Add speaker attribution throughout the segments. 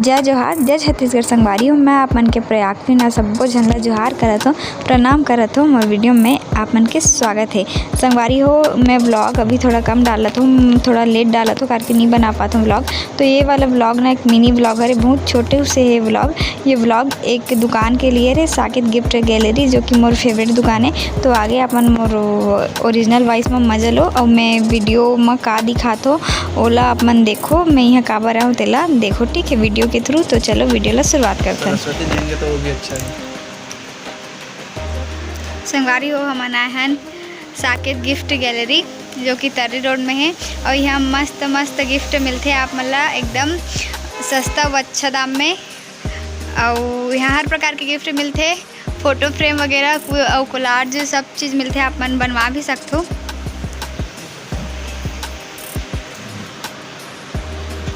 Speaker 1: जय जोहार, जय छत्तीसगढ़ संगवारी हूँ। मैं आप मन के प्रयाग में ना सब्बो झन ला जोहार करत हूँ, प्रणाम करत हूँ। मोर वीडियो में आप मन के स्वागत है। संगवारी हो, मैं व्लॉग अभी थोड़ा कम डालत हूँ, थोड़ा लेट डालत हूँ करके नहीं बना पाता हूँ व्लॉग। तो ये वाला व्लॉग ना एक मिनी व्लॉग है, बहुत छोटे से है व्लॉग। ये व्लॉग एक दुकान के लिए है, साकेत गिफ्ट गैलरी, जो कि मोर फेवरेट दुकान है। तो आगे अपन मोर ओरिजिनल वॉइस में मजा लो और मैं वीडियो में का दिखात हो ओला आप मन देखो। मैं यहाँ का बर हूँ तेला देखो, ठीक है, वीडियो के थ्रू। तो चलो वीडियो ला शुरुआत करते हैं।
Speaker 2: सरस्वती देंगे तो वो भी अच्छा है।
Speaker 1: संगवारी हो, हम आए हैं साकेत गिफ्ट गैलरी, जो कि तर्री रोड में है। और यहाँ मस्त मस्त गिफ्ट मिलते हैं आप मन ला एकदम सस्ता व अच्छा दाम में। और यहाँ हर प्रकार के गिफ्ट मिलते हैं, फोटो फ्रेम वगैरह और कोलाज सब चीज़ मिलते हैं, आप मन बनवा भी सकते हो।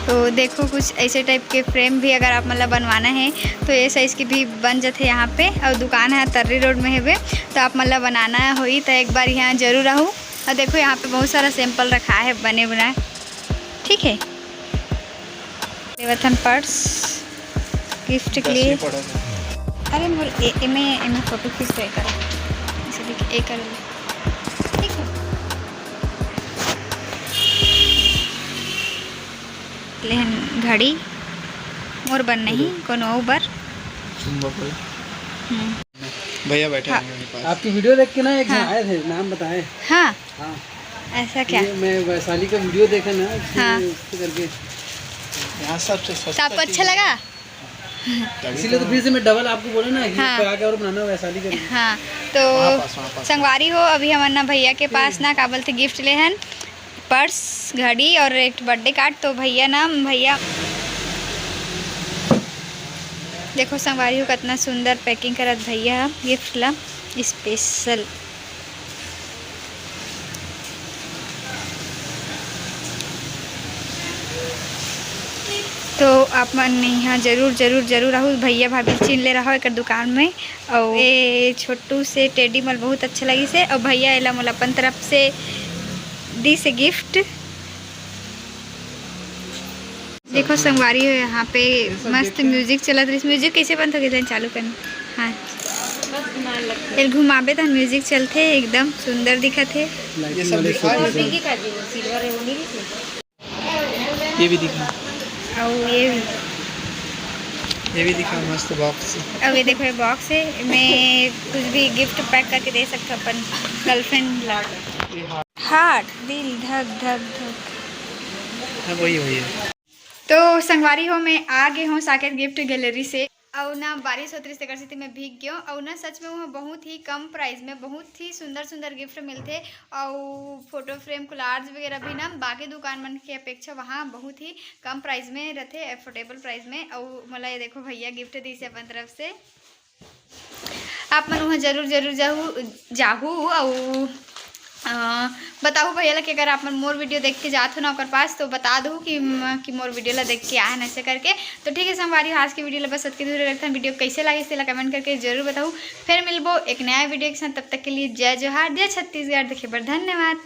Speaker 1: तो देखो, कुछ ऐसे टाइप के फ्रेम भी अगर आप मतलब बनवाना है तो ये साइज़ की भी बन जाते यहाँ पे। और दुकान है तर्री रोड में है वे, तो आप मतलब बनाना होई तो एक बार यहाँ जरूर आओ। और देखो यहाँ पे बहुत सारा सैंपल रखा है बने बनाए, ठीक है। देवथन पर्स गिफ्ट के लिए। अरे मोर मैं फोटो खींच तो एक कर ठीक है। लेकिन घड़ी मोर बन नहीं कोनो ऊबर
Speaker 2: भैया बैठे
Speaker 1: हाँ।
Speaker 2: हैं मेरे पास।
Speaker 3: आपकी वीडियो देख के ना एक
Speaker 1: हाँ।
Speaker 3: आए थे, नाम बताए।
Speaker 1: हाँ,
Speaker 3: हाँ,
Speaker 1: ऐसा क्या?
Speaker 3: मैं वैशाली का वीडियो देखा ना,
Speaker 1: हाँ।
Speaker 3: करके
Speaker 2: यहाँ सबसे
Speaker 1: तो
Speaker 2: सस्ता
Speaker 1: आपको अच्छा लगा?
Speaker 3: इसीलिए तो फिर से मैं डबल आपको बोला ना कि
Speaker 1: हाँ।
Speaker 3: आगे और बनाना वैशाली का।
Speaker 1: हाँ, तो
Speaker 2: वहाँ पास।
Speaker 1: संगवारी हो, अभी हम ना भैया के पास ना काबल थे गिफ्ट ले हैं, पर्स, घड़ी और एक बर्थडे कार्ड। तो भैया देखो संगवारी हो कितना सुंदर पैकिंग करत भैया गिफ्ट ला स्पेशल। तो आप मन यहाँ जरूर आहू। भैया भाभी चिन ले रहा हो एक दुकान में। और ये छोटू से टेडी मल बहुत अच्छा लगी से। और भैया एला मोला अपन तरफ से दी से गिफ्ट। देखो संगवारी हो, यहाँ पे मस्त म्यूजिक चलत रही। म्यूजिक कैसे बंद हो गया चालू करना? हाँ, फिर घुमाबे तो म्यूजिक चलते एकदम सुंदर दिखत है।
Speaker 2: ये सब दिखा, ये भी दिखा,
Speaker 1: और
Speaker 2: ये भी दिखा मस्त बॉक्स।
Speaker 1: अब ये देखो, ये बॉक्स है, मैं कुछ भी गिफ्ट पैक करके दे सकता हूँ अपन गर्लफ्रेंड ला। हार्ट, दिल, धक धक धक।
Speaker 2: हाँ, वही है।
Speaker 1: तो संगवारी हो, मैं आ गई हूँ साकेत गिफ्ट गैलरी से। और ना बारिश होती से कर मैं भीग गई हूँ। और ना सच में वहाँ बहुत ही कम प्राइस में बहुत ही सुंदर गिफ्ट मिलते। और फोटो फ्रेम कोलाज वगैरह भी ना बाकी दुकान मन की अपेक्षा वहाँ बहुत ही कम प्राइस में रहते, एफोर्डेबल प्राइस में। और मला ये देखो भैया गिफ्ट दी से अपन तरफ से। आप मन वहाँ जरूर जाहू और बताओ भैया ला कि अगर आप मोर वीडियो देख के जाते हो ना ओकर पास, तो बता दो कि मोर वीडियो ला देख के आए हैं ऐसे करके। तो ठीक है संगवारी, आज की वीडियो ला बस इतनी दूर रखते हैं। वीडियो कैसे लगे इसे कमेंट करके जरूर बताओ। फिर मिलबो एक नया वीडियो के साथ, तब तक के लिए जय जोहार, जय छत्तीसगढ़। देखे पर धन्यवाद।